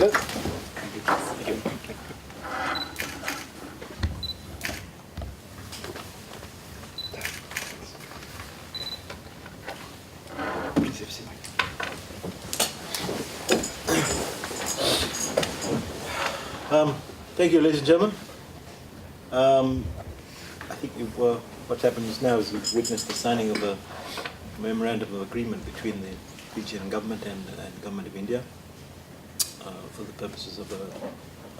Faiyaz. Thank you. Please have a seat. Thank you, ladies and gentlemen. I think what happened just now is we've witnessed the signing of a memorandum of agreement between the Fijian government and the government of India for the purposes of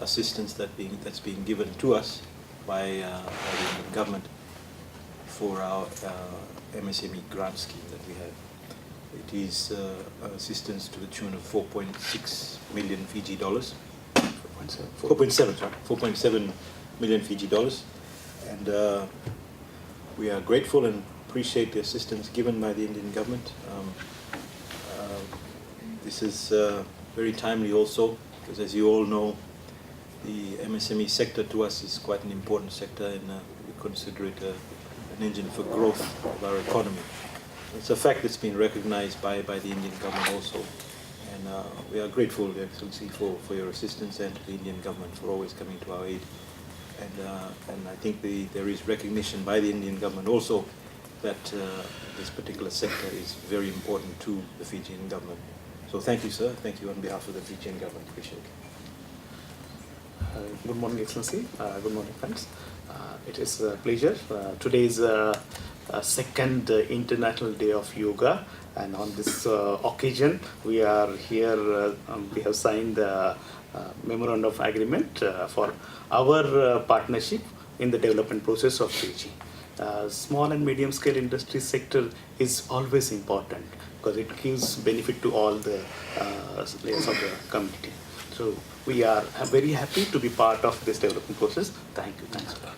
assistance that's being given to us by the Indian government for our MSME grant scheme that we have. It is assistance to the tune of 4.6 million Fiji dollars. 4.7 million Fiji dollars, and we are grateful and appreciate the assistance given by the Indian government. This is very timely also, because as you all know, the MSME sector to us is quite an important sector, and we consider it an engine for growth of our economy. It's a fact that's been recognized by the Indian government also. And we are grateful, Your Excellency, for your assistance, and to the Indian government for always coming to our aid. And I think there is recognition by the Indian government also that this particular sector is very important to the Fijian government. So thank you, sir. Thank you on behalf of the Fijian government. Appreciate it. Good morning, Excellency. Good morning, friends. It is a pleasure. Today is second International Day of Yoga, and on this occasion, we are here. We have signed the memorandum of agreement for our partnership in the development process of Fiji. Small and medium scale industry sector is always important because it gives benefit to all the layers of the community. So we are very happy to be part of this development process. Thank you. Thanks a lot.